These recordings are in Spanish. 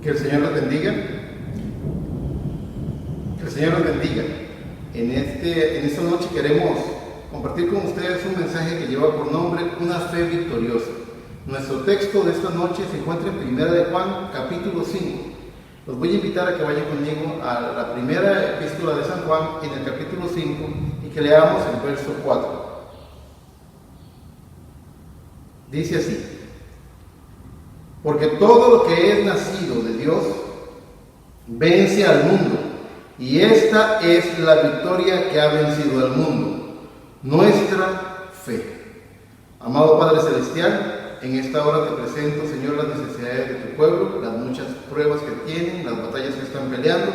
Que el Señor los bendiga. Que el Señor los bendiga. En esta noche queremos compartir con ustedes un mensaje que lleva por nombre Una fe victoriosa. Nuestro texto de esta noche se encuentra en 1 de Juan, capítulo 5. Los voy a invitar a que vayan conmigo a la primera epístola de San Juan, en el capítulo 5, y que leamos el verso 4. Dice así: porque todo lo que es nacido de Dios vence al mundo, y esta es la victoria que ha vencido al mundo, nuestra fe. Amado Padre Celestial, en esta hora te presento, Señor, las necesidades de tu pueblo, las muchas pruebas que tienen, las batallas que están peleando,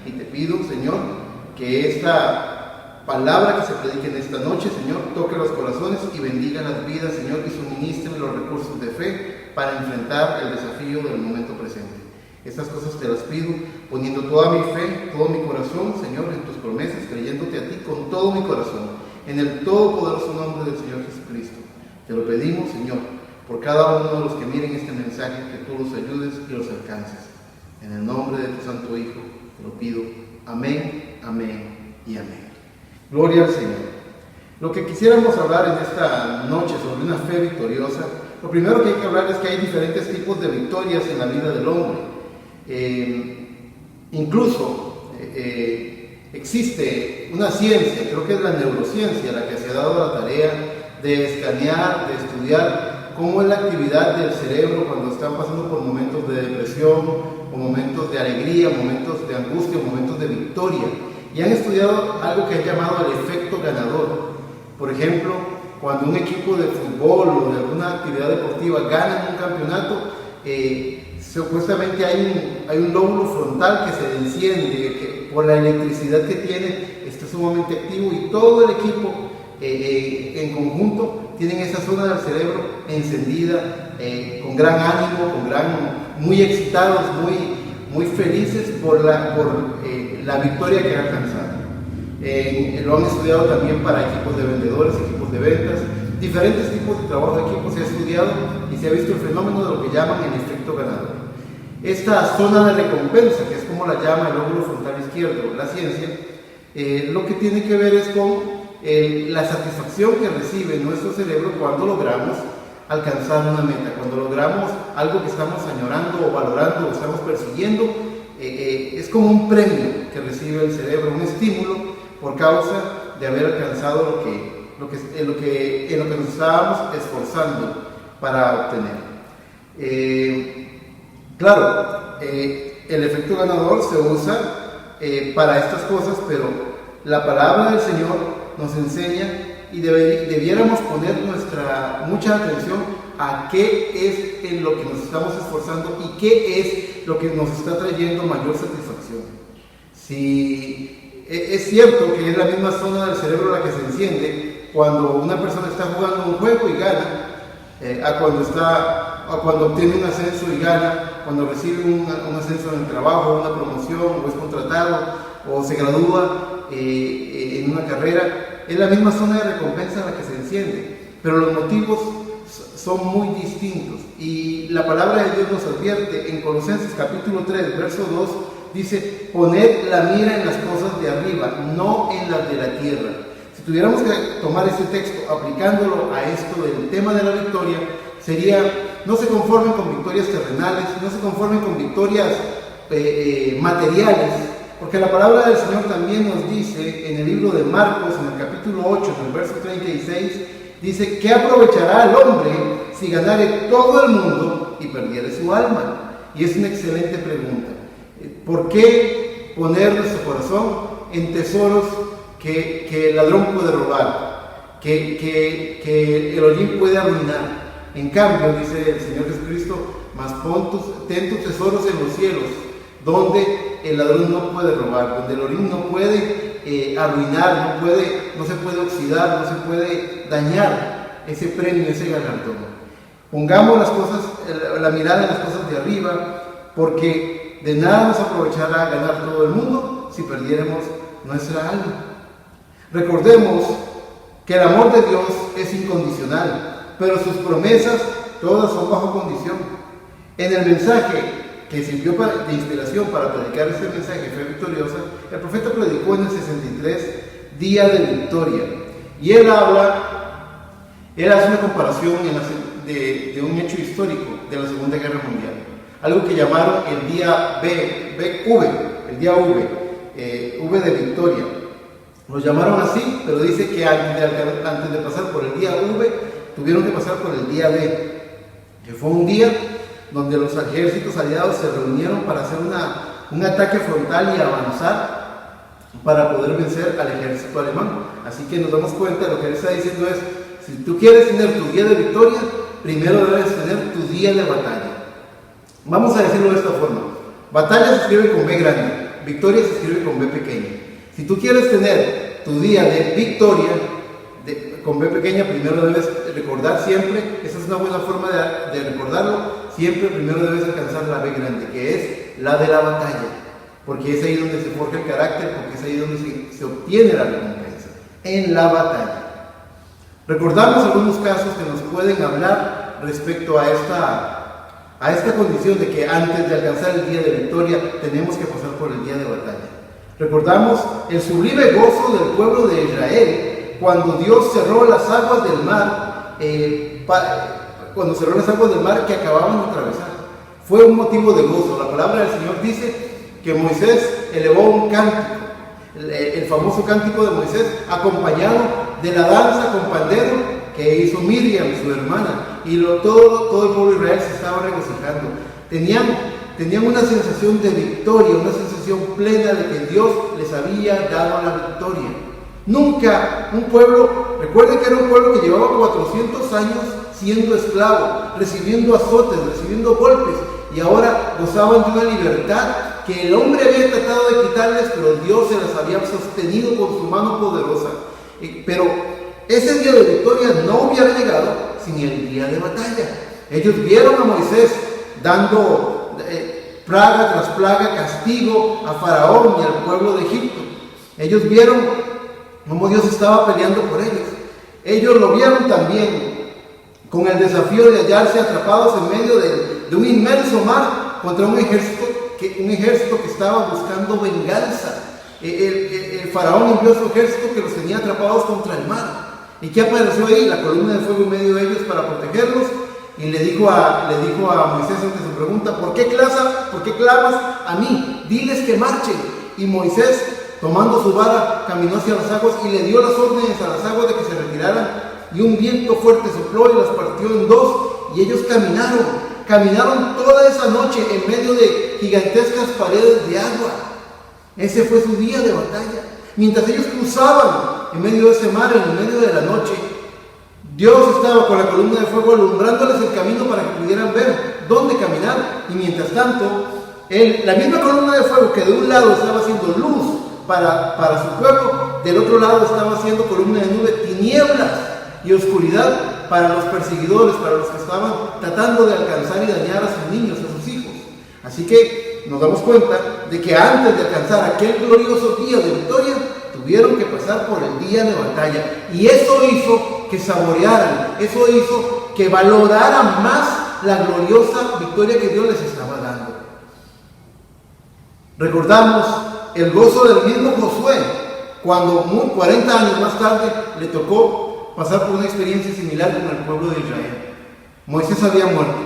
y te pido, Señor, que esta palabra que se predique en esta noche, Señor, toque los corazones y bendiga las vidas, Señor, y suministre los recursos de fe para enfrentar el desafío del momento presente. Estas cosas te las pido poniendo toda mi fe, todo mi corazón, Señor, en tus promesas, creyéndote a ti con todo mi corazón, en el todopoderoso nombre del Señor Jesucristo. Te lo pedimos, Señor, por cada uno de los que miren este mensaje, que tú los ayudes y los alcances. En el nombre de tu Santo Hijo te lo pido. Amén, amén y amén. Gloria al Señor. Lo que quisiéramos hablar en esta noche sobre una fe victoriosa, lo primero que hay que hablar es que hay diferentes tipos de victorias en la vida del hombre. Incluso existe una ciencia, creo que es la neurociencia, la que se ha dado la tarea de escanear, de estudiar cómo es la actividad del cerebro cuando están pasando por momentos de depresión, o momentos de alegría, momentos de angustia, momentos de victoria. Y han estudiado algo que han llamado el efecto ganador. Por ejemplo, cuando un equipo de fútbol o de alguna actividad deportiva gana un campeonato, supuestamente hay un lóbulo frontal que se enciende, que por la electricidad que tiene está sumamente activo, y todo el equipo en conjunto tienen esa zona del cerebro encendida, con gran ánimo, muy excitados, muy felices por la victoria que han alcanzado. Lo han estudiado también para equipos de vendedores, equipos de ventas, diferentes tipos de trabajo de equipo. Se ha estudiado y se ha visto el fenómeno de lo que llaman el efecto ganador. Esta zona de recompensa, que es como la llama el lóbulo frontal izquierdo, la ciencia, lo que tiene que ver es con la satisfacción que recibe nuestro cerebro cuando logramos alcanzar una meta, cuando logramos algo que estamos añorando o valorando o estamos persiguiendo. Es como un premio que recibe el cerebro, un estímulo por causa de haber alcanzado en lo que nos estábamos esforzando para obtener. Claro, el efecto ganador se usa para estas cosas, pero la palabra del Señor nos enseña, y debiéramos poner nuestra mucha atención a qué es en lo que nos estamos esforzando y qué es lo que nos está trayendo mayor satisfacción. Si es cierto que es la misma zona del cerebro la que se enciende cuando una persona está jugando un juego y gana, a cuando obtiene un ascenso y gana, cuando recibe un ascenso en el trabajo, una promoción, o es contratado, o se gradúa en una carrera. Es la misma zona de recompensa en la que se enciende, pero los motivos son muy distintos. Y la palabra de Dios nos advierte en Colosenses capítulo 3, verso 2, dice: poned la mira en las cosas de arriba, no en las de la tierra. Si tuviéramos que tomar este texto aplicándolo a esto del tema de la victoria, sería: no se conformen con victorias terrenales, no se conformen con victorias materiales, porque la palabra del Señor también nos dice en el libro de Marcos, en el capítulo 8, en el verso 36, dice: ¿qué aprovechará el hombre si ganare todo el mundo y perdiere su alma? Y es una excelente pregunta. ¿Por qué poner nuestro corazón en tesoros que el ladrón puede robar, que el hollín puede arruinar? En cambio, dice el Señor Jesucristo: mas ten tus tesoros en los cielos, donde el ladrón no puede robar, donde el hollín no puede arruinar, no se puede oxidar, no se puede dañar ese premio, ese galardón. Pongamos la mirada en las cosas de arriba, porque de nada nos aprovechará ganar todo el mundo si perdiéramos nuestra alma. Recordemos que el amor de Dios es incondicional, pero sus promesas todas son bajo condición. En el mensaje que sirvió de inspiración para predicar este mensaje de fe victoriosa, el profeta predicó en el 63, Día de Victoria. Y él hace una comparación de un hecho histórico de la Segunda Guerra Mundial. Algo que llamaron el día el día V de Victoria. Lo llamaron así, pero dice que antes de pasar por el día V, tuvieron que pasar por el día D, que fue un día donde los ejércitos aliados se reunieron para hacer un ataque frontal y avanzar para poder vencer al ejército alemán. Así que nos damos cuenta de lo que él está diciendo es, si tú quieres tener tu día de victoria, primero debes tener tu día de batalla. Vamos a decirlo de esta forma: batalla se escribe con B grande, victoria se escribe con B pequeña. Si tú quieres tener tu día de victoria con B pequeña, primero debes recordar siempre, esa es una buena forma de recordarlo, siempre primero debes alcanzar la B grande, que es la de la batalla, porque es ahí donde se forja el carácter, porque es ahí donde se obtiene la recompensa, en la batalla. Recordamos algunos casos que nos pueden hablar respecto a esta condición de que antes de alcanzar el día de victoria tenemos que pasar por el día de batalla. Recordamos el sublime gozo del pueblo de Israel cuando Dios cerró las aguas del mar, que acababan de atravesar. Fue un motivo de gozo. La palabra del Señor dice que Moisés elevó un cántico, el famoso cántico de Moisés, acompañado de la danza con pandero que hizo Miriam, su hermana, y todo el pueblo de Israel se estaba regocijando. Tenían una sensación de victoria, una sensación plena de que Dios les había dado la victoria. Nunca un pueblo, recuerden que era un pueblo que llevaba 400 años siendo esclavo, recibiendo azotes, recibiendo golpes, y ahora gozaban de una libertad que el hombre había tratado de quitarles, pero Dios se las había sostenido con su mano poderosa. Pero ese día de victoria no hubiera llegado sin el día de batalla. Ellos vieron a Moisés dando plaga tras plaga, castigo a Faraón y al pueblo de Egipto. Ellos vieron cómo Dios estaba peleando por ellos. Ellos lo vieron también con el desafío de hallarse atrapados en medio de un inmenso mar contra un ejército que estaba buscando venganza. El Faraón envió a su ejército que los tenía atrapados contra el mar. ¿Y qué apareció ahí? La columna de fuego en medio de ellos para protegerlos. Y le dijo a Moisés ante su pregunta: ¿por qué clamas a mí? Diles que marchen. Y Moisés, tomando su vara, caminó hacia las aguas y le dio las órdenes a las aguas de que se retiraran. Y un viento fuerte sopló y las partió en dos. Y ellos caminaron toda esa noche en medio de gigantescas paredes de agua. Ese fue su día de batalla. Mientras ellos cruzaban en medio de ese mar, en medio de la noche, Dios estaba con la columna de fuego alumbrándoles el camino para que pudieran ver dónde caminar. Y mientras tanto, la misma columna de fuego que de un lado estaba haciendo luz para su pueblo, del otro lado estaba haciendo columna de nube, tinieblas y oscuridad para los perseguidores, para los que estaban tratando de alcanzar y dañar a sus niños, a sus hijos. Así que nos damos cuenta de que antes de alcanzar aquel glorioso día de victoria, tuvieron que pasar por el día de batalla. Y eso hizo que saborearan, eso hizo que valoraran más la gloriosa victoria que Dios les estaba dando. Recordamos el gozo del mismo Josué, cuando 40 años más tarde le tocó pasar por una experiencia similar con el pueblo de Israel. Moisés había muerto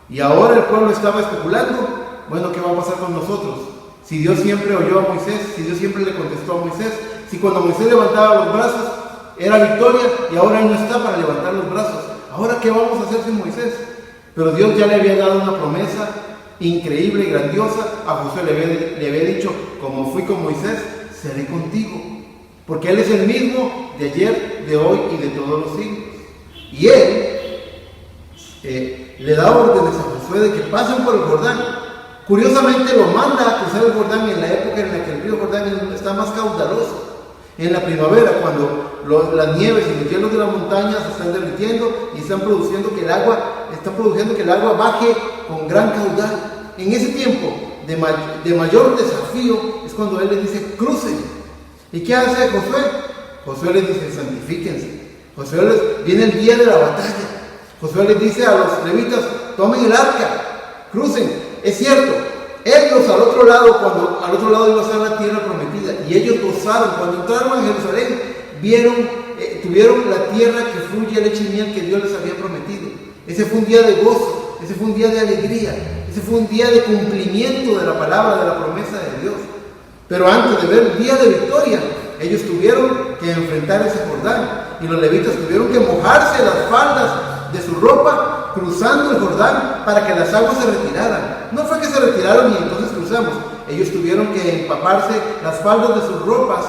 y ahora el pueblo estaba especulando: bueno, ¿qué va a pasar con nosotros? Si Dios siempre oyó a Moisés, si Dios siempre le contestó a Moisés, si cuando Moisés levantaba los brazos era victoria y ahora él no está para levantar los brazos, ¿ahora qué vamos a hacer sin Moisés? Pero Dios ya le había dado una promesa increíble y grandiosa. A Josué le había dicho: como fui con Moisés, seré contigo, porque Él es el mismo de ayer, de hoy y de todos los siglos. Y Él le da órdenes a Josué de que pasen por el Jordán. Curiosamente lo manda a cruzar el Jordán en la época en la que el río Jordán está más caudaloso. En la primavera, cuando las nieves y los hielos de la montaña se están derritiendo y están produciendo que el agua baje con gran caudal. En ese tiempo de mayor desafío es cuando Él les dice: crucen. ¿Y qué hace Josué? Josué les dice: santifíquense. Viene el día de la batalla. Josué les dice a los levitas: tomen el arca, crucen. Es cierto, ellos al otro lado, cuando al otro lado iba a ser la tierra prometida, y ellos gozaron, cuando entraron a Jerusalén, tuvieron la tierra que fluye leche y miel que Dios les había prometido. Ese fue un día de gozo, ese fue un día de alegría, ese fue un día de cumplimiento de la palabra, de la promesa de Dios. Pero antes de ver el día de victoria, ellos tuvieron que enfrentar ese Jordán, y los levitas tuvieron que mojarse las faldas de su ropa cruzando el Jordán para que las aguas se retiraran. No fue que se retiraron y entonces cruzamos. Ellos tuvieron que empaparse las faldas de sus ropas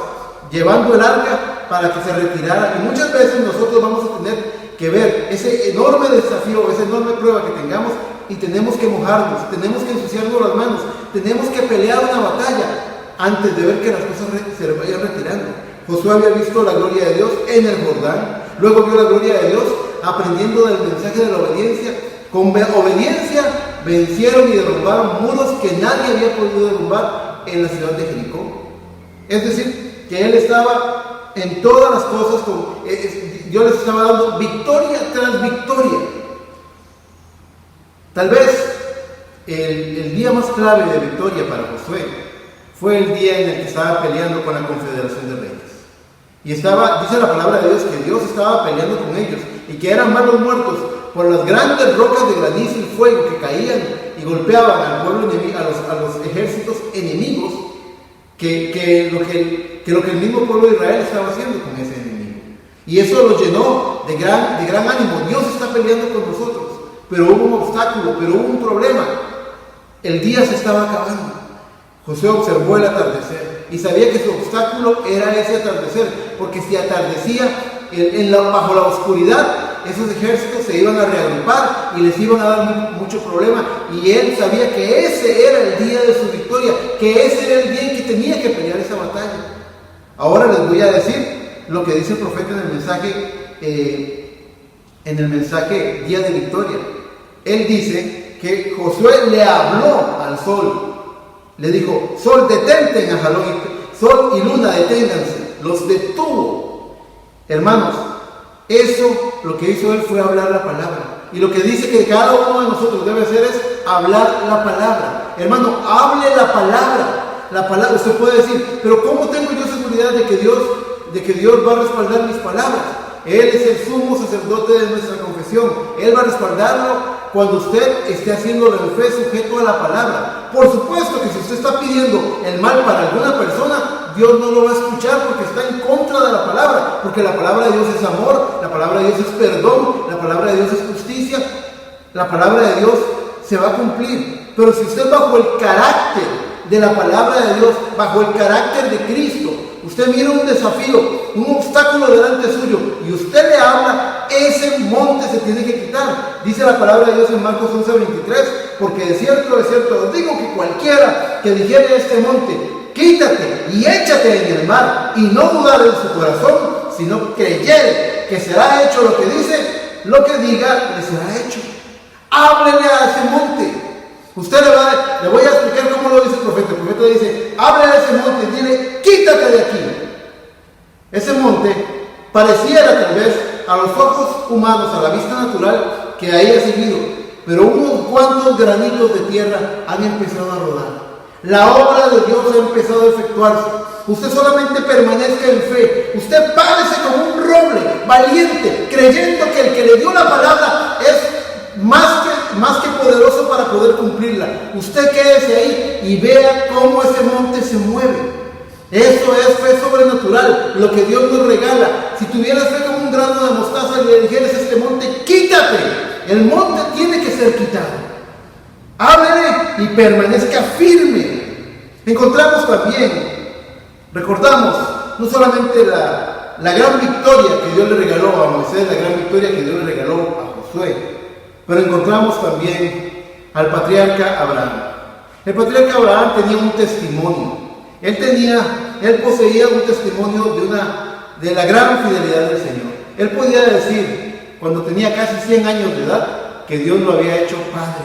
llevando el arca para que se retirara. Y muchas veces nosotros vamos a tener que ver ese enorme desafío, esa enorme prueba que tengamos, y tenemos que mojarnos, tenemos que ensuciarnos las manos, tenemos que pelear una batalla antes de ver que las cosas se vayan retirando. Josué había visto la gloria de Dios en el Jordán, luego vio la gloria de Dios aprendiendo del mensaje de la obediencia. Con obediencia vencieron y derrumbaron muros que nadie había podido derrumbar en la ciudad de Jericó. Es decir, que él estaba en todas las cosas, Dios les estaba dando victoria tras victoria. Tal vez el día más clave de victoria para Josué fue el día en el que estaba peleando con la Confederación de Reyes. Y dice la palabra de Dios que Dios estaba peleando con ellos y que eran más los muertos por las grandes rocas de granizo y fuego que caían y golpeaban al pueblo enemigo, a los ejércitos enemigos, que lo que el mismo pueblo de Israel estaba haciendo con ese enemigo. Y eso los llenó de gran ánimo. Dios está peleando con nosotros, pero hubo un obstáculo, pero hubo un problema. El día se estaba acabando. Josué observó el atardecer y sabía que su obstáculo era ese atardecer, porque si atardecía bajo la oscuridad, esos ejércitos se iban a reagrupar y les iban a dar mucho problema, y él sabía que ese era el día de su victoria, que ese era el día en que tenía que pelear esa batalla. Ahora les voy a decir lo que dice el profeta en el mensaje día de victoria. Él dice que Josué le habló al sol. Le dijo: sol, detente en Ajalón, sol y luna, deténganse. Los detuvo. Hermanos, eso lo que hizo él fue hablar la palabra. Y lo que dice que cada uno de nosotros debe hacer es hablar la palabra. Hermano, hable la palabra. La palabra, usted puede decir: pero ¿cómo tengo yo seguridad de que Dios va a respaldar mis palabras? Él es el sumo sacerdote de nuestra confesión. Él va a respaldarlo cuando usted esté haciéndolo en fe, sujeto a la palabra. Por supuesto que si usted está pidiendo el mal para alguna persona, Dios no lo va a escuchar porque está en contra de la palabra. Porque la palabra de Dios es amor, la palabra de Dios es perdón, la palabra de Dios es justicia. La palabra de Dios se va a cumplir. Pero si usted bajo el carácter de la palabra de Dios, bajo el carácter de Cristo, usted mira un desafío, un obstáculo delante suyo, y usted le habla, ese monte se tiene que quitar. Dice la palabra de Dios en Marcos 11:23, porque de cierto, os digo que cualquiera que dijere a este monte: quítate y échate en el mar, y no dudar en su corazón, sino creyere que será hecho lo que dice, lo que diga le será hecho. Háblele a ese monte. Usted le voy a explicar cómo lo dice el profeta. El profeta dice: háblele a ese monte y dile: quítate de aquí. Ese monte pareciera tal vez a los ojos humanos, a la vista natural, que haya seguido, pero unos cuantos granitos de tierra han empezado a rodar. La obra de Dios ha empezado a efectuarse. Usted solamente permanezca en fe. Usted párese como un roble, valiente, creyendo que el que le dio la palabra es más que poderoso para poder cumplirla. Usted quédese ahí y vea cómo ese monte se mueve. Eso es fe sobrenatural, lo que Dios nos regala. Si tuvieras fe como un grano de mostaza y le dijeras a este monte: quítate, el monte tiene que ser quitado. Háblele y permanezca firme. Encontramos también, recordamos, no solamente la gran victoria que Dios le regaló a Moisés, la gran victoria que Dios le regaló a Josué, pero encontramos también al patriarca Abraham. El patriarca Abraham tenía un testimonio. Él poseía un testimonio de la gran fidelidad del Señor. Él podía decir, cuando tenía casi 100 años de edad, que Dios lo había hecho padre.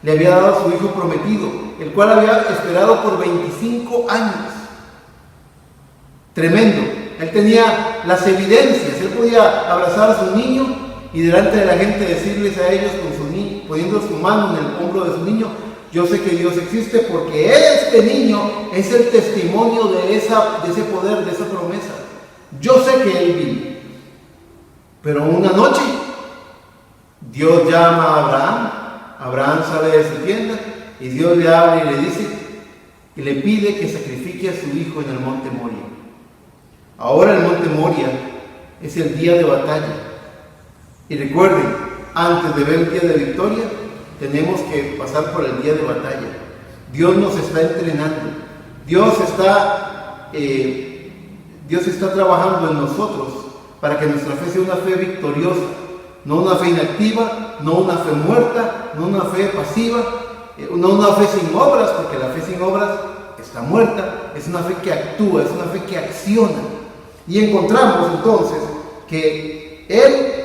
Le había dado a su hijo prometido, el cual había esperado por 25 años. Tremendo. Él tenía las evidencias. Él podía abrazar a su niño y delante de la gente decirles a ellos, poniendo su mano en el hombro de su niño: Yo sé que Dios existe porque este niño es el testimonio de ese poder, de esa promesa. Yo sé que Él vive. Pero una noche, Dios llama a Abraham. Abraham sale de su tienda y Dios le habla y le dice y le pide que sacrifique a su hijo en el monte Moria. Ahora el monte Moria es el día de batalla. Y recuerden, antes de ver el día de victoria, tenemos que pasar por el día de batalla. Dios nos está entrenando. Dios está trabajando en nosotros para que nuestra fe sea una fe victoriosa, no una fe inactiva, no una fe muerta, no una fe pasiva, no una fe sin obras, porque la fe sin obras está muerta. Es una fe que actúa, es una fe que acciona. Y encontramos entonces que Él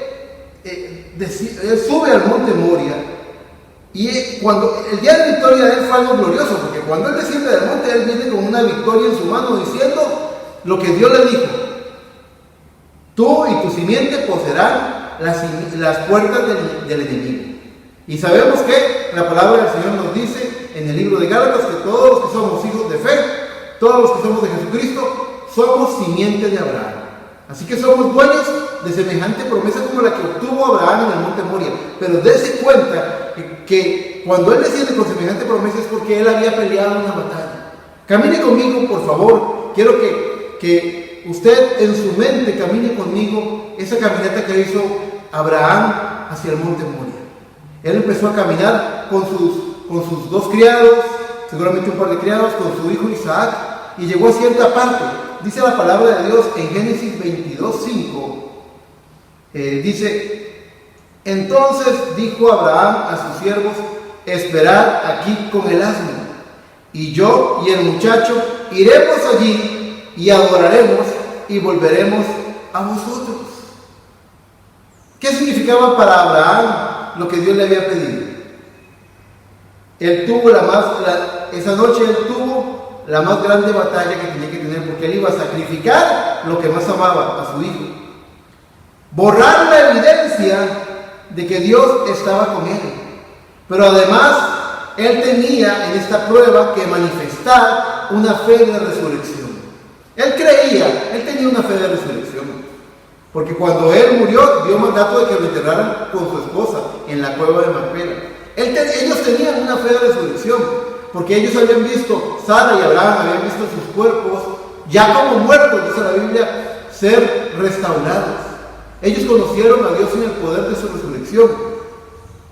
sube al monte Moria, y cuando el día de victoria de Él fue algo glorioso, porque cuando Él desciende del monte, Él viene con una victoria en su mano diciendo lo que Dios le dijo: tú y tu simiente poseerán las puertas del enemigo. Y sabemos que la palabra del Señor nos dice en el libro de Gálatas que todos los que somos hijos de fe, todos los que somos de Jesucristo, somos simiente de Abraham. Así que somos dueños de semejante promesa como la que obtuvo Abraham en el monte Moria. Pero dése cuenta que cuando Él desciende con semejante promesa es porque Él había peleado una batalla. Camine conmigo, por favor. Quiero que usted en su mente camine conmigo esa caminata que hizo Abraham hacia el monte Moria. Él empezó a caminar con sus dos criados, seguramente un par de criados, con su hijo Isaac, y llegó a cierta parte. Dice la palabra de Dios en Génesis 22:5, dice: entonces dijo Abraham a sus siervos: esperad aquí con el asno, y yo y el muchacho iremos allí y adoraremos y volveremos a vosotros. ¿Qué significaba para Abraham lo que Dios le había pedido? Él tuvo esa noche él tuvo la más grande batalla que tenía que tener, porque él iba a sacrificar lo que más amaba, a su hijo. Borrar la evidencia de que Dios estaba con él. Pero además, él tenía en esta prueba que manifestar una fe de resurrección. Él tenía una fe de resurrección. Porque cuando él murió, dio mandato de que lo enterraran con su esposa en la cueva de Macpela. Ellos tenían una fe de resurrección, porque ellos habían visto, Sara y Abraham habían visto sus cuerpos, ya como muertos, dice la Biblia, ser restaurados. Ellos conocieron a Dios en el poder de su resurrección.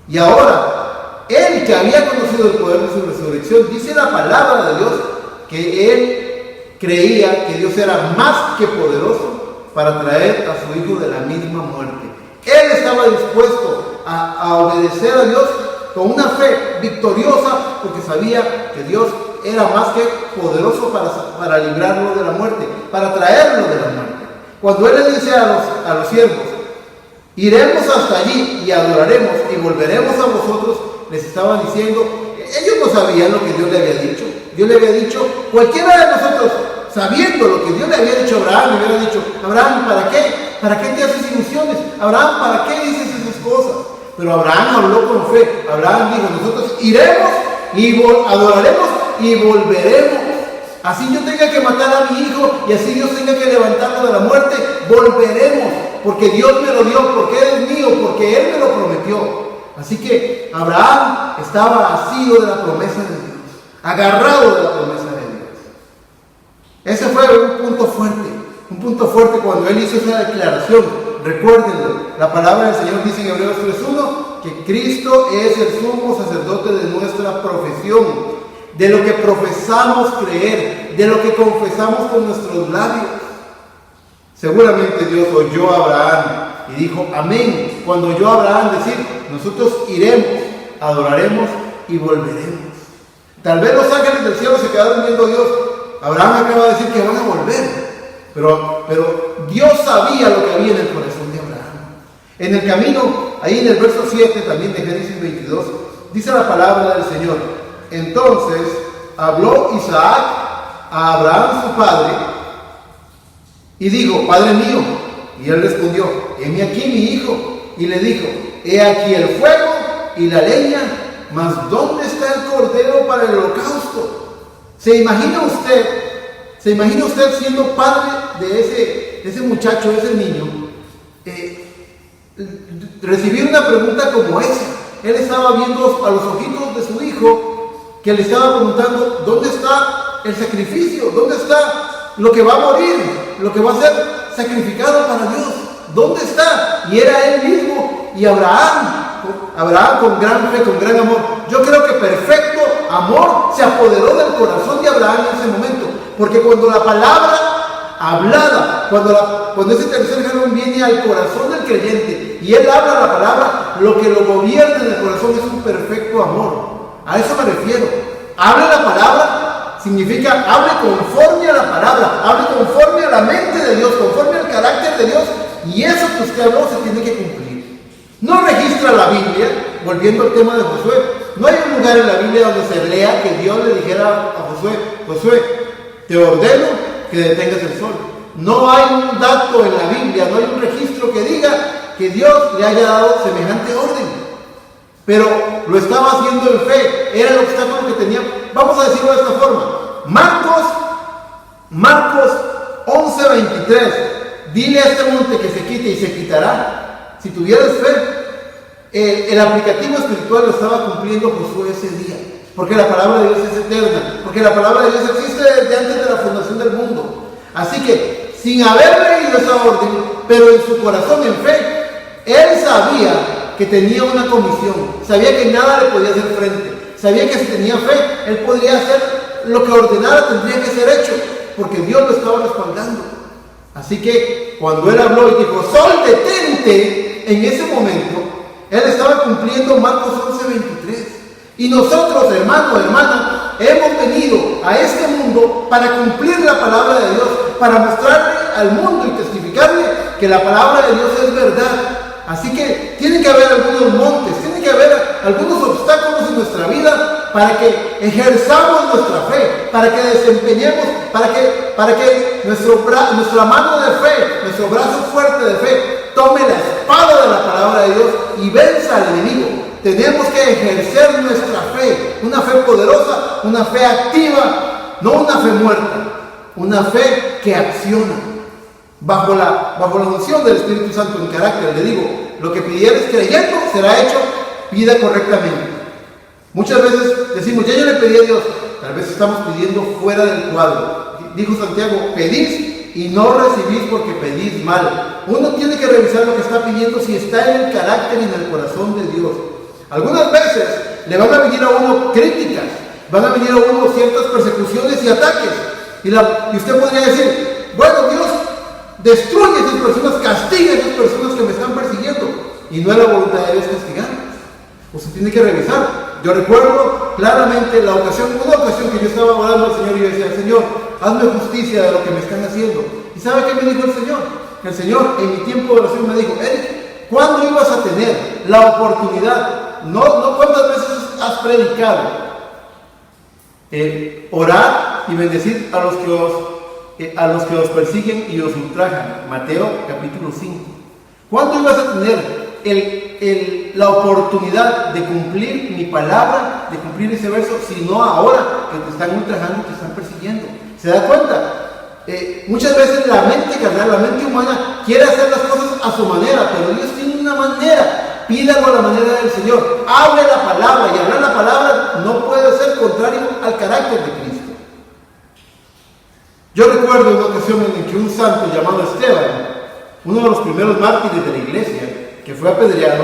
Y ahora, él que había conocido el poder de su resurrección, dice la palabra de Dios que él creía que Dios era más que poderoso para traer a su hijo de la misma muerte. Él estaba dispuesto a obedecer a Dios con una fe victoriosa, porque sabía que Dios era más que poderoso para librarlo de la muerte, para traerlo de la muerte. Cuando Él le dice a los siervos: iremos hasta allí y adoraremos y volveremos a vosotros, les estaba diciendo, ellos no sabían lo que Dios le había dicho. Dios le había dicho, cualquiera de nosotros, sabiendo lo que Dios le había dicho a Abraham, le hubiera dicho: Abraham, ¿para qué? ¿Para qué te haces ilusiones? Abraham, ¿para qué dices esas cosas? Pero Abraham habló con fe. Abraham dijo: nosotros iremos y adoraremos y volveremos. Así yo tenga que matar a mi hijo y así Dios tenga que levantarlo de la muerte, volveremos, porque Dios me lo dio, porque Él es mío, porque Él me lo prometió. Así que Abraham estaba asido de la promesa de Dios, agarrado de la promesa de Dios. Ese fue un punto fuerte cuando él hizo esa declaración. Recuérdenlo, la palabra del Señor dice en Hebreos 3:1 que Cristo es el sumo sacerdote de nuestra profesión, de lo que profesamos creer, de lo que confesamos con nuestros labios. Seguramente Dios oyó a Abraham y dijo amén cuando oyó a Abraham decir: nosotros iremos, adoraremos y volveremos. Tal vez los ángeles del cielo se quedaron viendo a Dios. Abraham acaba de decir que van a volver, pero Dios sabía lo que había en el corazón de Abraham. En el camino, ahí en el verso 7 también de Génesis 22, dice la palabra del Señor: entonces habló Isaac a Abraham su padre y dijo: Padre mío. Y él respondió: heme aquí mi hijo. Y le dijo: he aquí el fuego y la leña, mas ¿dónde está el cordero para el holocausto? ¿Se imagina usted siendo padre de ese muchacho, de ese niño, recibir una pregunta como esa? Él estaba viendo a los ojitos de su hijo, que le estaba preguntando, ¿dónde está el sacrificio? ¿Dónde está lo que va a morir? Lo que va a ser sacrificado para Dios. ¿Dónde está? Y era él mismo y Abraham con gran fe, con gran amor. Yo creo que perfecto amor se apoderó del corazón de Abraham en ese momento. Porque cuando la palabra hablada, cuando ese tercer jalón viene al corazón del creyente y él habla la palabra, lo que lo gobierna en el corazón es un perfecto amor. A eso me refiero. Hable la palabra significa hable conforme a la palabra, hable conforme a la mente de Dios, conforme al carácter de Dios, y eso que usted habló se tiene que cumplir. No registra la Biblia, volviendo al tema de Josué, no hay un lugar en la Biblia donde se lea que Dios le dijera a Josué, Josué, te ordeno que detengas el sol. No hay un dato en la Biblia, no hay un registro que diga que Dios le haya dado semejante orden. Pero lo estaba haciendo en fe, era el obstáculo que tenía. Vamos a decirlo de esta forma. Marcos 11:23. Dile a este monte que se quite y se quitará. Si tuvieras fe, el aplicativo espiritual lo estaba cumpliendo Josué ese día. Porque la palabra de Dios es eterna. Porque la palabra de Dios existe desde antes de la fundación del mundo. Así que, sin haber leído esa orden, pero en su corazón en fe, él sabía que tenía una comisión, sabía que nada le podía hacer frente, sabía que si tenía fe, él podría hacer lo que ordenara, tendría que ser hecho, porque Dios lo estaba respaldando. Así que cuando él habló y dijo, sol, detente, en ese momento, él estaba cumpliendo Marcos 11:23. Y nosotros, hermano, hermana, hemos venido a este mundo para cumplir la palabra de Dios, para mostrarle al mundo y testificarle que la palabra de Dios es verdad. Así que tiene que haber algunos montes, tiene que haber algunos obstáculos en nuestra vida para que ejerzamos nuestra fe, para que desempeñemos, para que nuestra mano de fe, nuestro brazo fuerte de fe, tome la espada de la palabra de Dios y venza al enemigo. Tenemos que ejercer nuestra fe, una fe poderosa, una fe activa, no una fe muerta, una fe que acciona. Bajo la unción del Espíritu Santo en carácter, le digo, lo que pidieres creyendo será hecho, pida correctamente. Muchas veces decimos, ya yo le pedí a Dios, tal vez estamos pidiendo fuera del cuadro. Dijo Santiago, pedís y no recibís porque pedís mal. Uno tiene que revisar lo que está pidiendo si está en el carácter y en el corazón de Dios. Algunas veces le van a venir a uno críticas, van a venir a uno ciertas persecuciones y ataques. Y usted podría decir, bueno, Dios, destruye a esas personas, castiga a esas personas que me están persiguiendo. Y no es la voluntad de Dios castigarlas. Usted tiene que revisar. Yo recuerdo claramente una ocasión que yo estaba orando al Señor y yo decía, Señor, hazme justicia de lo que me están haciendo. ¿Y sabe qué me dijo el Señor? El Señor en mi tiempo de oración me dijo, Eric, ¿cuándo ibas a tener la oportunidad? No cuántas veces has predicado. Orar y bendecir a los que os persiguen y os ultrajan. Mateo capítulo 5. ¿Cuándo ibas a tener la oportunidad de cumplir mi palabra, de cumplir ese verso, si no ahora que te están ultrajando y te están persiguiendo? ¿Se da cuenta? Muchas veces la mente carnal, la mente humana quiere hacer las cosas a su manera, pero Dios tiene una manera. Pídalo a la manera del Señor. Hable la palabra, y hablar la palabra no puede ser contrario al carácter de Cristo. Yo recuerdo una ocasión en que un santo llamado Esteban, uno de los primeros mártires de la iglesia, que fue apedreado,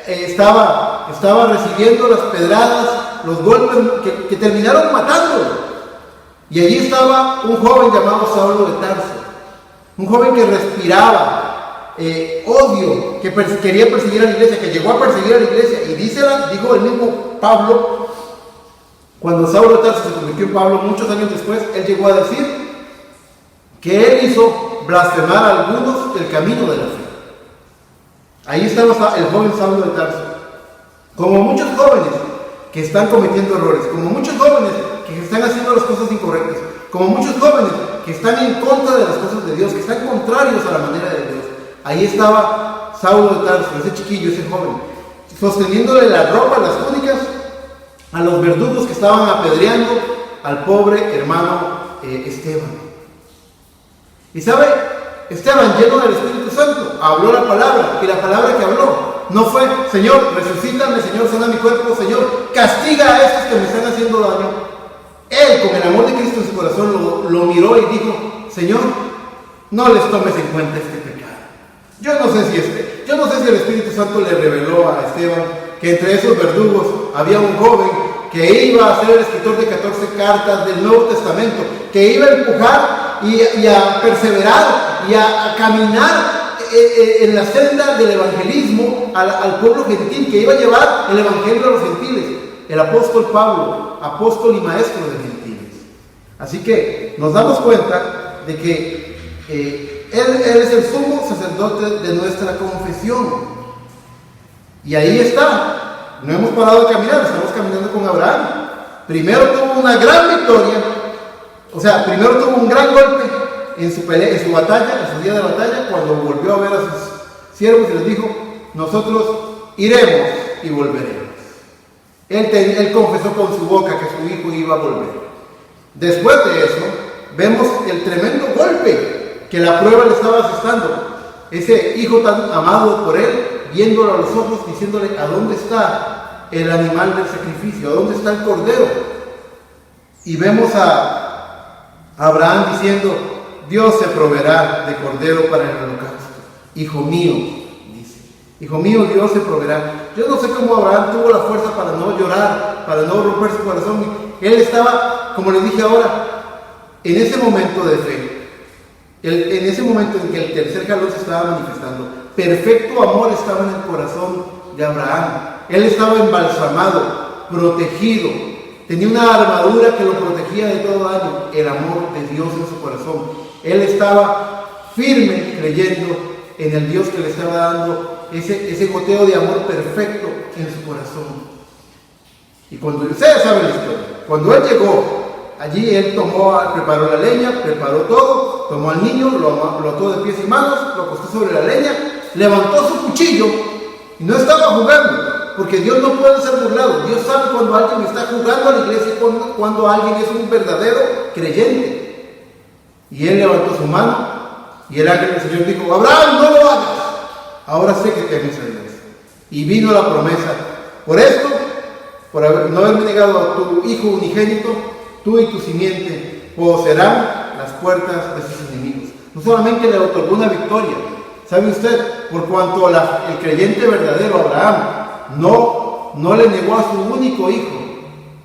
estaba recibiendo las pedradas, los golpes que terminaron matándolo. Y allí estaba un joven llamado Saulo de Tarso, un joven que respiraba odio, que quería perseguir a la iglesia, que llegó a perseguir a la iglesia. Y dijo el mismo Pablo, cuando Saulo de Tarso se convirtió en Pablo muchos años después, él llegó a decir que él hizo blasfemar a algunos el camino de la fe. Ahí estaba el joven Saulo de Tarso. Como muchos jóvenes que están cometiendo errores, como muchos jóvenes que están haciendo las cosas incorrectas, como muchos jóvenes que están en contra de las cosas de Dios, que están contrarios a la manera de Dios. Ahí estaba Saulo de Tarso, ese chiquillo, ese joven. sosteniéndole la ropa, las túnicas, a los verdugos que estaban apedreando al pobre hermano Esteban. Y sabe, Esteban, lleno del Espíritu Santo, habló la palabra, y la palabra que habló no fue: Señor, resucítame, Señor, sana mi cuerpo, Señor, castiga a estos que me están haciendo daño. Él, con el amor de Cristo en su corazón, lo miró y dijo: Señor, no les tomes en cuenta este pecado. Yo no sé si el Espíritu Santo le reveló a Esteban que entre esos verdugos había un joven que iba a ser el escritor de 14 cartas del Nuevo Testamento, que iba a empujar y a perseverar y a caminar en la senda del evangelismo al pueblo gentil, que iba a llevar el evangelio a los gentiles, el apóstol Pablo, apóstol y maestro de gentiles. Así que nos damos cuenta de que él es el sumo sacerdote de nuestra confesión. Y ahí está, no hemos parado de caminar, estamos caminando con Abraham. Primero tuvo una gran victoria, primero tuvo un gran golpe en su pelea, en su batalla, en su día de batalla, cuando volvió a ver a sus siervos y les dijo: nosotros iremos y volveremos. Él confesó con su boca que su hijo iba a volver. Después de eso, vemos el tremendo golpe que la prueba le estaba asestando. Ese hijo tan amado por él, viéndolo a los ojos, diciéndole: ¿a dónde está el animal del sacrificio? ¿A dónde está el cordero? Y vemos a Abraham diciendo: Dios se proveerá de cordero para el holocausto. Hijo mío, dice. Hijo mío, Dios se proveerá. Yo no sé cómo Abraham tuvo la fuerza para no llorar, para no romper su corazón. Él estaba, como les dije ahora, en ese momento de fe. En ese momento en que el tercer jalón se estaba manifestando, perfecto amor estaba en el corazón de Abraham. Él estaba embalsamado, protegido, tenía una armadura que lo protegía de todo daño, el amor de Dios en su corazón. Él estaba firme creyendo en el Dios que le estaba dando ese goteo de amor perfecto en su corazón. Y cuando ustedes saben la historia, cuando él llegó allí, él preparó la leña, preparó todo, tomó al niño, lo ató de pies y manos, lo acostó sobre la leña, levantó su cuchillo y no estaba jugando, porque Dios no puede ser burlado. Dios sabe cuando alguien está jugando a la iglesia y cuando alguien es un verdadero creyente. Y él levantó su mano y el ángel del Señor dijo: Abraham, no lo hagas, ahora sé que temes a Dios. Y vino la promesa: por esto, por no haberme negado a tu hijo unigénito, tú y tu simiente poseerán las puertas de sus enemigos. No solamente le otorgó una victoria, ¿sabe usted? Por cuanto el creyente verdadero Abraham no le negó a su único hijo,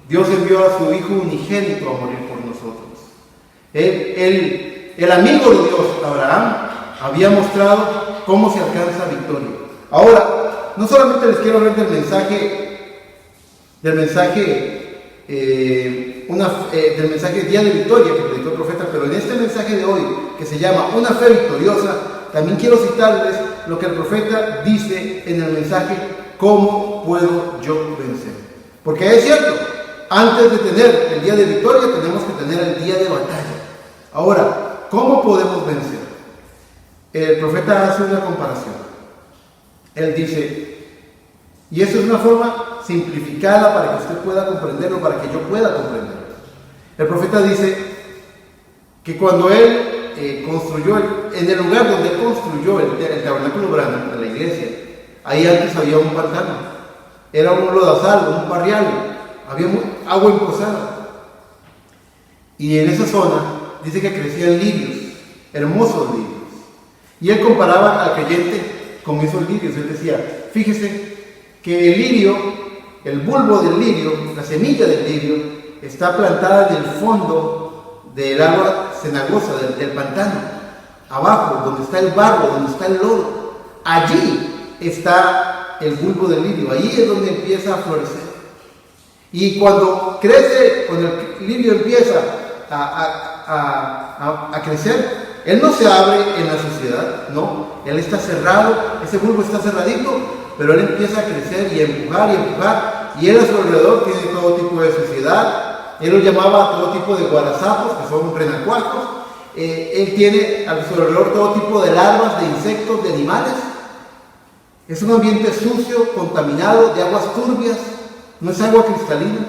Dios envió a su hijo unigénito a morir por nosotros. El amigo de Dios, Abraham, había mostrado cómo se alcanza victoria. Ahora, no solamente les quiero hablar del mensaje Día de Victoria que predicó el profeta, pero en este mensaje de hoy, que se llama Una fe victoriosa, también quiero citarles lo que el profeta dice en el mensaje: ¿cómo puedo yo vencer? Porque es cierto, antes de tener el día de victoria tenemos que tener el día de batalla. Ahora, ¿cómo podemos vencer? El profeta hace una comparación. Él dice, y eso es una forma simplificada para que usted pueda comprenderlo, para que yo pueda comprenderlo. El profeta dice que cuando él construyó, en el lugar donde él construyó el tabernáculo grande de la iglesia, ahí antes había un pantano, era un lodazal, un barrial, había agua emposada. Y en esa zona dice que crecían lirios, hermosos lirios. Y él comparaba al creyente con esos lirios. Él decía, fíjese que el lirio, el bulbo del lirio, la semilla del lirio, está plantada en el fondo del agua cenagosa, del pantano, abajo, donde está el barro, donde está el lodo. Allí está el bulbo del lirio, ahí es donde empieza a florecer. Y cuando crece, cuando el lirio empieza a crecer, él no se abre en la sociedad, no, él está cerrado, ese bulbo está cerradito, pero él empieza a crecer y a empujar, y él a su alrededor tiene todo tipo de suciedad. Él lo llamaba a todo tipo de guarazapos, que son renacuajos. Él tiene a su alrededor todo tipo de larvas, de insectos, de animales. Es un ambiente sucio, contaminado, de aguas turbias, no es agua cristalina.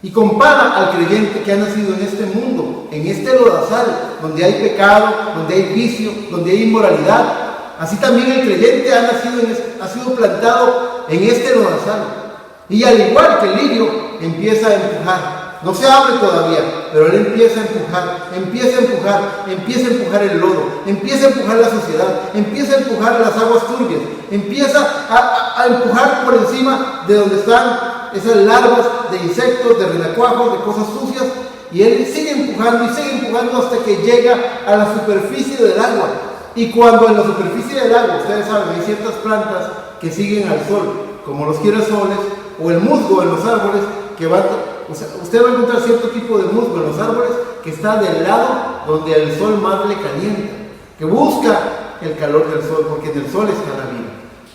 Y compara al creyente que ha nacido en este mundo, en este lodazal, donde hay pecado, donde hay vicio, donde hay inmoralidad. Así también el creyente ha sido plantado en este lodazal. Y al igual que el lirio, empieza a empujar. No se abre todavía, pero él empieza a empujar, empieza a empujar el lodo, empieza a empujar la sociedad, empieza a empujar las aguas turbias, empieza a empujar por encima de donde están esas larvas de insectos, de renacuajos, de cosas sucias, y él sigue empujando hasta que llega a la superficie del agua. Y cuando en la superficie del agua, ustedes saben, hay ciertas plantas que siguen al sol, como los girasoles o el musgo en los árboles, usted va a encontrar cierto tipo de musgo en los árboles que está del lado donde el sol más le calienta, que busca el calor del sol, porque en el sol está la vida.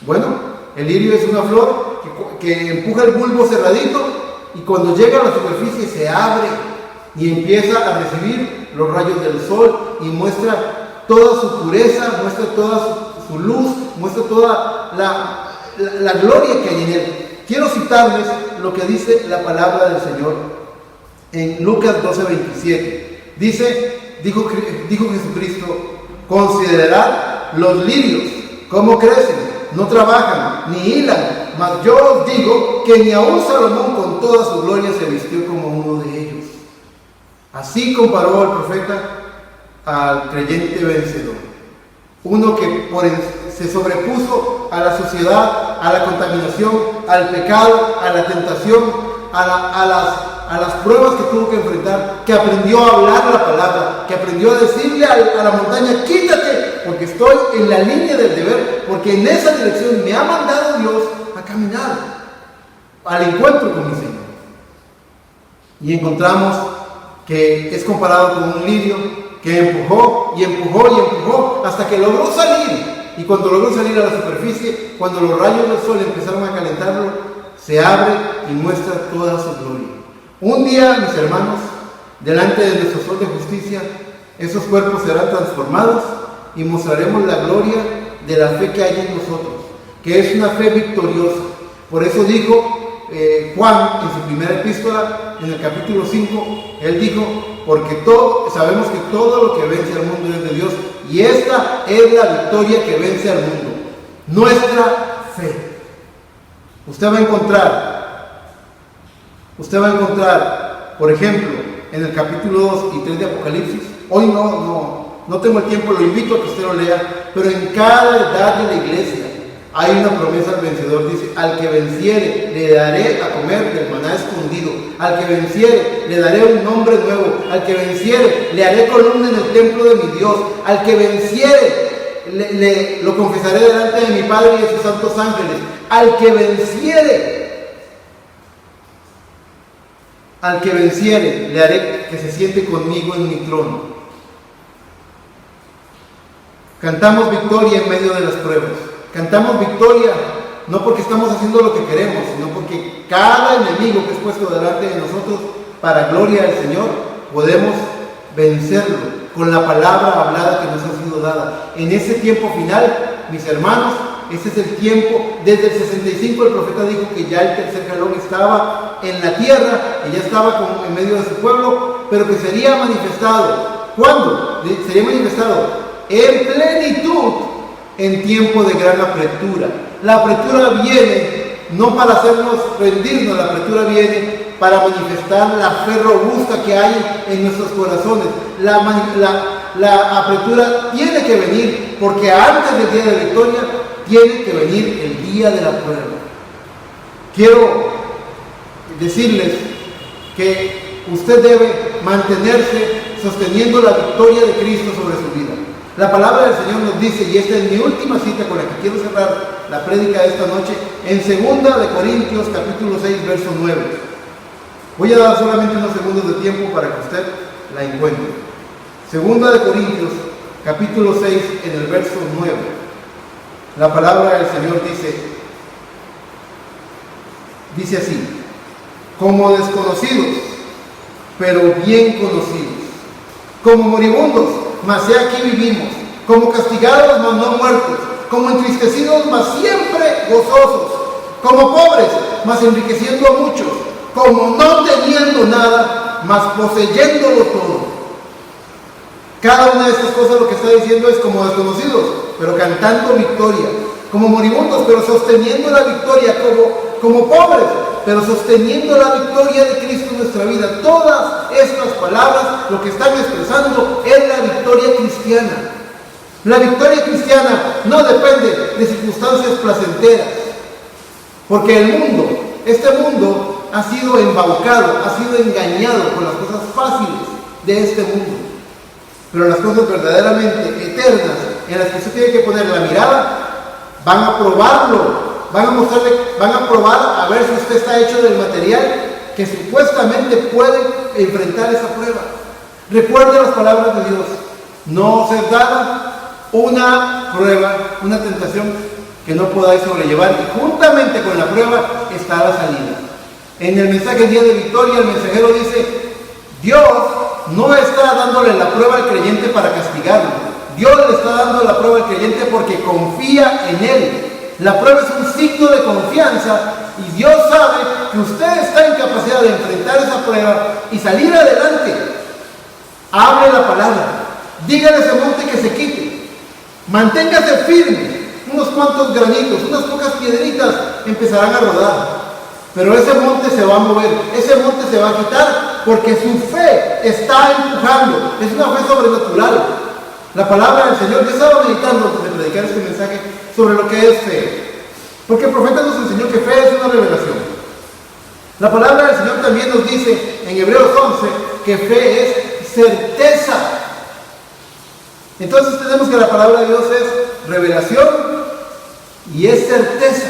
Bueno, el lirio es una flor que empuja el bulbo cerradito, y cuando llega a la superficie se abre y empieza a recibir los rayos del sol y muestra toda su pureza, muestra toda su luz, muestra toda la gloria que hay en él. Quiero citarles lo que dice la palabra del Señor en Lucas 12:27. Dijo Jesucristo: considerad los lirios, cómo crecen, no trabajan, ni hilan, mas yo os digo que ni aun Salomón con toda su gloria se vistió como uno de ellos. Así comparó el profeta al creyente vencedor, uno que se sobrepuso a la sociedad, a la contaminación, al pecado, a la tentación, a las pruebas que tuvo que enfrentar, que aprendió a hablar la palabra, que aprendió a decirle a la montaña: quítate, porque estoy en la línea del deber, porque en esa dirección me ha mandado Dios a caminar al encuentro con mi Señor. Y encontramos que es comparado con un lirio que empujó y empujó y empujó hasta que logró salir. Y cuando logró salir a la superficie, cuando los rayos del sol empezaron a calentarlo, se abre y muestra toda su gloria. Un día, mis hermanos, delante de nuestro sol de justicia, esos cuerpos serán transformados y mostraremos la gloria de la fe que hay en nosotros, que es una fe victoriosa. Por eso dijo Juan en su primera epístola, en el capítulo 5, él dijo: porque sabemos que todo lo que vence al mundo es de Dios, y esta es la victoria que vence al mundo, nuestra fe. Usted va a encontrar, por ejemplo, en el capítulo 2 y 3 de Apocalipsis. Hoy no tengo el tiempo, lo invito a que usted lo lea, pero en cada edad de la iglesia hay una promesa al vencedor. Dice: al que venciere le daré a comer del maná escondido, al que venciere le daré un nombre nuevo, al que venciere le haré columna en el templo de mi Dios, al que venciere lo confesaré delante de mi Padre y de sus santos ángeles, al que venciere le haré que se siente conmigo en mi trono. Cantamos victoria en medio de las pruebas. Cantamos victoria no porque estamos haciendo lo que queremos, sino porque cada enemigo que es puesto delante de nosotros, para gloria del Señor, podemos vencerlo con la palabra hablada que nos ha sido dada. En ese tiempo final, mis hermanos, ese es el tiempo. Desde el 65 el profeta dijo que ya el tercer jalón estaba en la tierra, que ya estaba en medio de su pueblo, pero que sería manifestado. ¿Cuándo? Sería manifestado en plenitud, en tiempo de gran apretura. La apretura viene no para hacernos rendirnos, la apretura viene para manifestar la fe robusta que hay en nuestros corazones. La apretura tiene que venir, porque antes del día de victoria tiene que venir el día de la prueba. Quiero decirles que usted debe mantenerse sosteniendo la victoria de Cristo sobre su vida. La palabra del Señor nos dice, y esta es mi última cita con la que quiero cerrar la prédica de esta noche, en 2 de Corintios capítulo 6, verso 9. Voy a dar solamente unos segundos de tiempo para que usted la encuentre. 2 de Corintios capítulo 6, en el verso 9. La palabra del Señor dice así: como desconocidos, pero bien conocidos, como moribundos, mas he aquí vivimos, como castigados, mas no muertos, como entristecidos, mas siempre gozosos, como pobres, mas enriqueciendo a muchos, como no teniendo nada, mas poseyéndolo todo. Cada una de estas cosas lo que está diciendo es como desconocidos, pero cantando victoria, como moribundos, pero sosteniendo la victoria, como pobres, pero sosteniendo la victoria de Cristo en nuestra vida. Todas estas palabras lo que están expresando es la victoria cristiana. La victoria cristiana no depende de circunstancias placenteras, porque el mundo, este mundo, ha sido embaucado, ha sido engañado por las cosas fáciles de este mundo. Pero las cosas verdaderamente eternas, en las que usted tiene que poner la mirada, van a probarlo, van a probar a ver si usted está hecho del material que supuestamente puede enfrentar esa prueba. Recuerde las palabras de Dios: no os es dada una prueba, una tentación que no podáis sobrellevar, y juntamente con la prueba está la salida. En el mensaje Día de Victoria, el mensajero dice: Dios no está dándole la prueba al creyente para castigarlo. Dios le está dando la prueba al creyente porque confía en él. La prueba es un signo de confianza, y Dios sabe que usted está en capacidad de enfrentar esa prueba y salir adelante. Hable la palabra, dígale a ese monte que se quite, manténgase firme. Unos cuantos granitos, unas pocas piedritas empezarán a rodar, pero ese monte se va a mover, ese monte se va a quitar, porque su fe está empujando. Es una fe sobrenatural. La palabra del Señor, yo estaba meditando antes de predicar este mensaje sobre lo que es fe, porque el profeta nos enseñó que fe es una revelación. La palabra del Señor también nos dice en Hebreos 11 que fe es certeza. Entonces tenemos que la palabra de Dios es revelación y es certeza,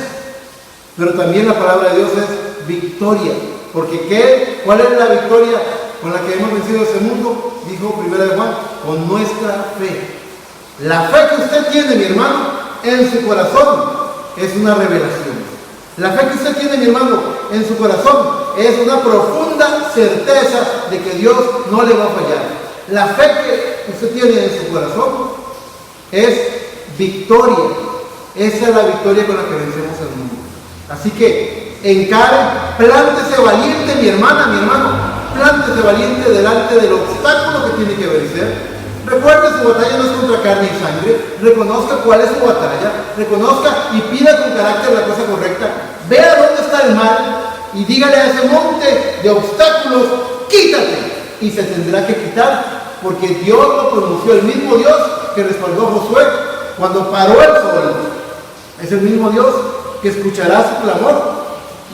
pero también la palabra de Dios es victoria, porque ¿cuál es la victoria con la que hemos vencido ese mundo? Dijo 1 Juan, con nuestra fe. La fe que usted tiene, mi hermano, en su corazón es una revelación. La fe que usted tiene, mi hermano, en su corazón es una profunda certeza de que Dios no le va a fallar. La fe que usted tiene en su corazón es victoria. Esa es la victoria con la que vencemos al mundo. Así que encare, plántese valiente, mi hermana, mi hermano. Plántese valiente delante del obstáculo que tiene que vencer. Recuerde, su batalla no es contra carne y sangre. Reconozca cuál es su batalla. Reconozca y pida con carácter la cosa correcta. Vea dónde está el mal y dígale a ese monte de obstáculos: quítate. Y se tendrá que quitar, porque Dios lo pronunció. El mismo Dios que respaldó a Josué cuando paró el sol es el mismo Dios que escuchará su clamor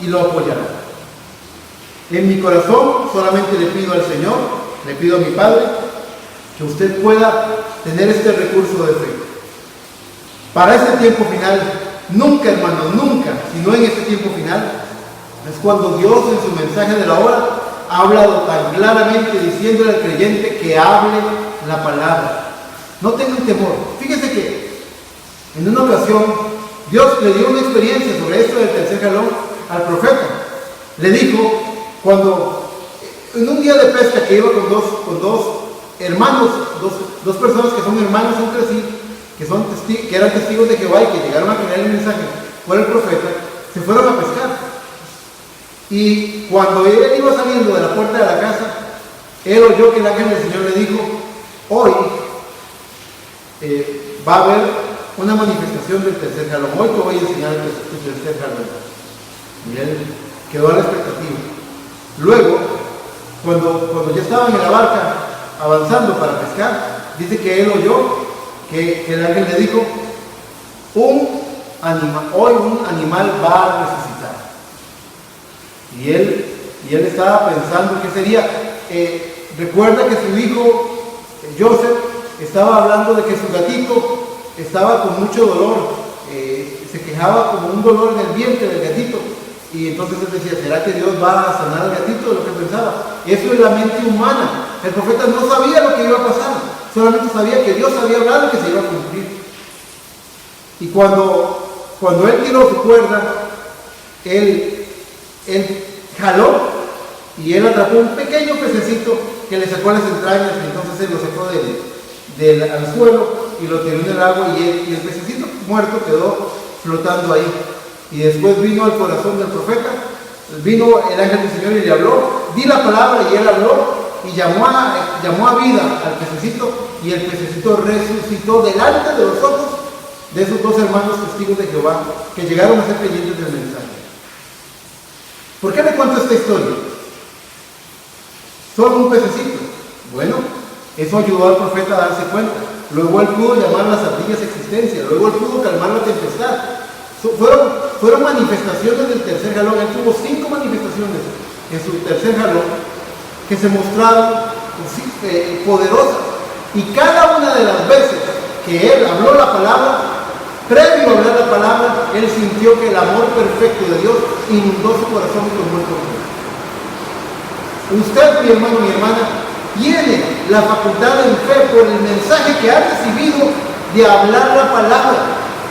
y lo apoyará. En mi corazón solamente le pido al Señor, le pido a mi Padre, que usted pueda tener este recurso de fe. Para este tiempo final, nunca, hermano, nunca, sino en este tiempo final, es cuando Dios en su mensaje de la hora ha hablado tan claramente, diciéndole al creyente que hable la palabra. No tengan temor. Fíjese que en una ocasión Dios le dio una experiencia sobre esto del tercer jalón al profeta. Le dijo, cuando en un día de pesca que iba con dos hermanos, dos personas que son hermanos entre sí, que eran testigos de Jehová y que llegaron a tener el mensaje por el profeta, se fueron a pescar. Y cuando él iba saliendo de la puerta de la casa, él oyó que el ángel del Señor le dijo: hoy va a haber una manifestación del tercer jalón, hoy te voy a enseñar el tercer jalón. Y él quedó a la expectativa. Luego, cuando ya estaban en la barca avanzando para pescar, dice que él oyó que el ángel le dijo: hoy un animal va a resucitar. Y él estaba pensando qué sería. Recuerda que su hijo Joseph estaba hablando de que su gatito estaba con mucho dolor, se quejaba como un dolor en el vientre del gatito. Y entonces él decía: ¿será que Dios va a sanar al gatito? De lo que pensaba. Eso es la mente humana. El profeta no sabía lo que iba a pasar, solamente sabía que Dios había hablado y que se iba a cumplir. Y cuando él tiró su cuerda, él jaló y él atrapó un pequeño pececito que le sacó las entrañas, y entonces él lo sacó del anzuelo y lo tiró en el agua, y el pececito muerto quedó flotando ahí. Y después vino al corazón del profeta, vino el ángel del Señor y le habló, di la palabra y él habló y llamó a vida al pececito, y el pececito resucitó delante de los ojos de esos dos hermanos testigos de Jehová que llegaron a ser creyentes del mensaje. ¿Por qué le cuento esta historia? Solo un pececito. Bueno, eso ayudó al profeta a darse cuenta. Luego él pudo llamar a las ardillas existencia, luego él pudo calmar la tempestad. Fueron manifestaciones del tercer jalón. Él tuvo 5 manifestaciones en su tercer jalón que se mostraron poderosas. Y cada una de las veces que él habló la palabra, previo a hablar la palabra, él sintió que el amor perfecto de Dios inundó su corazón y tomó el control. Usted, mi hermano, mi hermana, tiene la facultad en fe por el mensaje que ha recibido de hablar la palabra.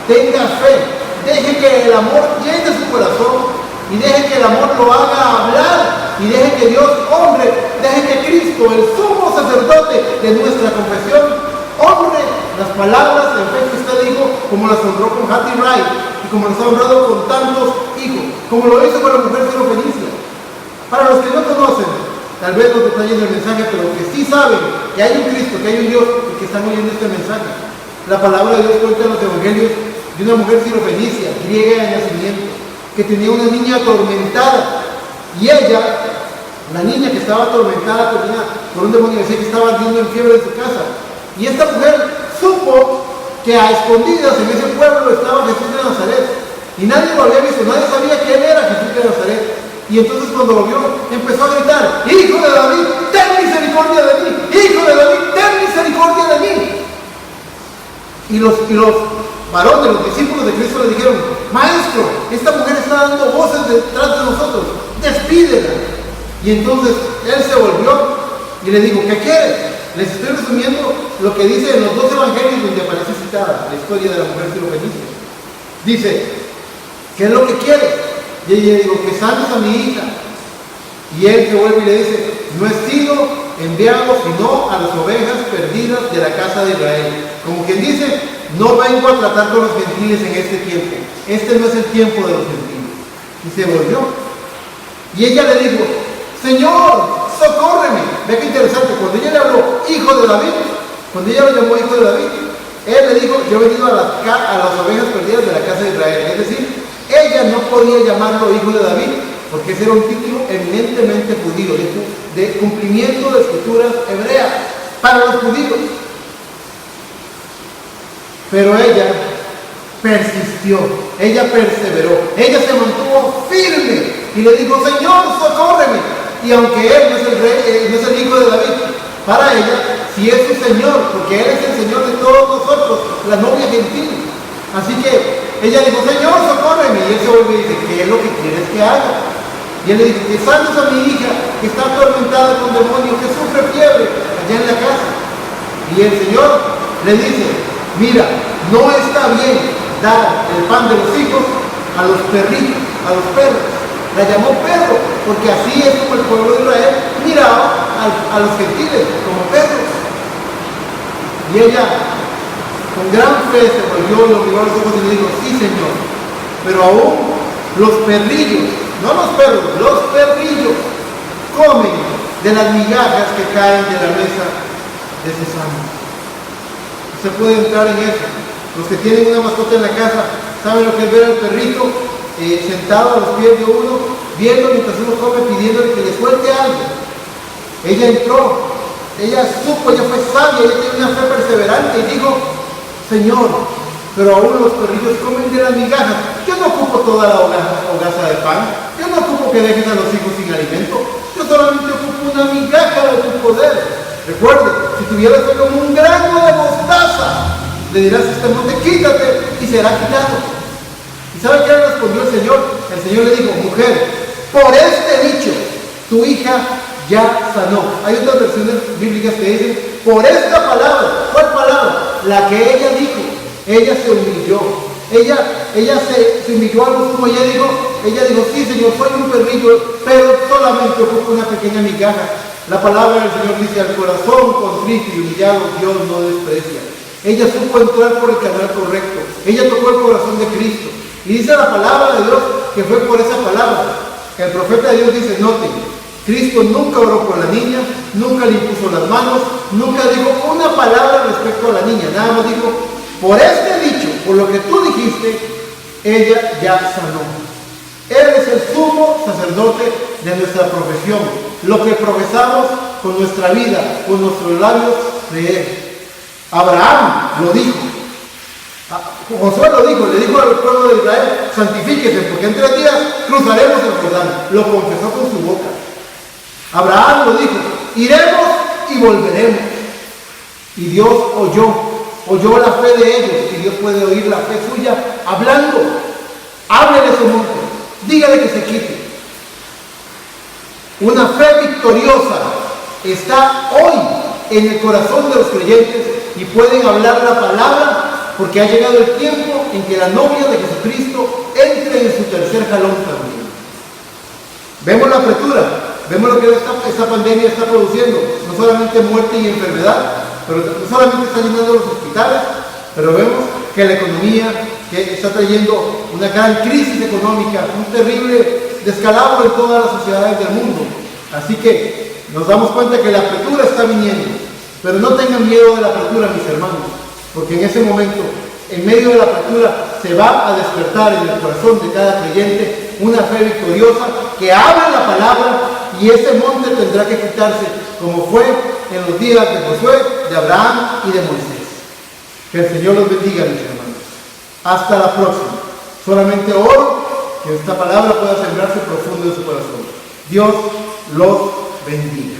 Tenga fe. Deje que el amor llene su corazón y deje que el amor lo haga hablar y deje que Dios honre, deje que Cristo, el sumo sacerdote de nuestra confesión, honre las palabras de fe que usted dijo, como las honró con Hattie Wright y como las ha honrado con tantos hijos, como lo hizo con la mujer sirofenicia. Para los que no conocen tal vez los detalles del mensaje, pero que sí saben que hay un Cristo, que hay un Dios y que están oyendo este mensaje, la palabra de Dios cuenta en los evangelios de una mujer sirofenicia, griega de nacimiento, que tenía una niña atormentada, y ella, la niña que estaba atormentada por un demonio, decía que estaba ardiendo en fiebre en su casa, y esta mujer supo que a escondidas en ese pueblo estaba Jesús de Nazaret, y nadie lo había visto, nadie sabía quién era Jesús de Nazaret, y entonces cuando lo vio, empezó a gritar, hijo de David, ten misericordia de mí, hijo de David, ten misericordia de mí. Y los varones, los discípulos de Cristo le dijeron, maestro, esta mujer está dando voces detrás de nosotros, despídela. Y entonces él se volvió y le dijo, ¿qué quieres? Les estoy resumiendo lo que dice en los 2 evangelios donde aparece citada la historia de la mujer sirofenicia. Dice, ¿qué es lo que quieres? Y ella le dijo, que sanes a mi hija. Y él se vuelve y le dice, no he sido enviado sino a las ovejas perdidas de la casa de Israel. Como quien dice, no vengo a tratar con los gentiles en este tiempo. Este no es el tiempo de los gentiles. Y se volvió. Y ella le dijo, Señor, socórreme. Ve qué interesante, cuando ella le habló, hijo de David, cuando ella lo llamó hijo de David, él le dijo, yo he venido a las ovejas perdidas de la casa de Israel. Es decir, ella no podía llamarlo hijo de David, porque ese era un título eminentemente judío, de cumplimiento de escrituras hebreas para los judíos. Pero ella persistió, ella perseveró, ella se mantuvo firme y le dijo, Señor, socórreme. Y aunque él no es el rey, no es el hijo de David, para ella sí es su Señor, porque él es el Señor de todos nosotros, la novia gentil. Así que ella dijo, Señor, socórreme. Y él se vuelve y dice, ¿qué es lo que quieres que haga? Y él le dijo, que sanes a mi hija, que está atormentada con demonios, que sufre fiebre allá en la casa. Y el Señor le dice, mira, no está bien dar el pan de los hijos a los perritos, a los perros. La llamó perro, porque así es como el pueblo de Israel miraba a los gentiles, como perros. Y ella, con gran fe, se volvió y lo miró a los ojos y le dijo, sí, Señor, pero aún los perrillos, no los perros, los perrillos comen de las migajas que caen de la mesa de sus amos. Usted puede entrar en eso. Los que tienen una mascota en la casa saben lo que es ver al perrito sentado a los pies de uno, viendo mientras uno come, pidiéndole que le suelte algo. Ella entró, ella supo, ella fue sabia, ella tiene una fe perseverante y dijo, Señor, pero aún los perrillos comen de las migajas. Yo no ocupo toda la hogaza de pan, yo no ocupo que dejes a los hijos sin alimento, yo solamente ocupo una migaja de tu poder. Recuerde, si tuvieras fe como un grano de mostaza, le dirás a este monte, quítate, y será quitado. ¿Y sabe qué le respondió el Señor? El Señor le dijo, mujer, por este dicho, tu hija ya sanó. Hay otras versiones bíblicas que dicen, por esta palabra. ¿Cuál palabra? La que ella dijo. Ella se humilló. Ella se humilló a lo sumo. Ella dijo, sí, Señor, soy un perrillo, pero solamente ocupo una pequeña migaja. La palabra del Señor dice, al corazón contrito y humillado Dios no desprecia. Ella supo entrar por el canal correcto. Ella tocó el corazón de Cristo. Y dice la palabra de Dios que fue por esa palabra. El profeta de Dios dice, noten, Cristo nunca oró por la niña, nunca le impuso las manos, nunca dijo una palabra respecto a la niña. Nada más dijo, por este dicho, por lo que tú dijiste, ella ya sanó. Él es el sumo sacerdote de nuestra profesión. Lo que profesamos con nuestra vida, con nuestros labios de Él. Abraham lo dijo. Josué lo dijo, le dijo al pueblo de Israel, santifíquese, porque en 3 días cruzaremos el Jordán. Lo confesó con su boca. Abraham lo dijo, iremos y volveremos. Y Dios oyó la fe de ellos, y Dios puede oír la fe suya hablando. Háblele su monte, dígale que se quite. Una fe victoriosa está hoy en el corazón de los creyentes y pueden hablar la palabra, porque ha llegado el tiempo en que la novia de Jesucristo entre en su tercer jalón también. Vemos la apertura, vemos lo que esta pandemia está produciendo, no solamente muerte y enfermedad, pero no solamente está llenando los hospitales, pero vemos que la economía que está trayendo una gran crisis económica, un terrible descalabro en todas las sociedades del mundo. Así que nos damos cuenta que la apertura está viniendo, pero no tengan miedo de la apertura, mis hermanos, porque en ese momento, en medio de la apertura, se va a despertar en el corazón de cada creyente una fe victoriosa que habla la palabra, y ese monte tendrá que quitarse, como fue en los días de Josué, de Abraham y de Moisés. Que el Señor los bendiga, mis hermanos. Hasta la próxima. Solamente oro que esta palabra pueda sembrarse profundo en su corazón. Dios los bendiga.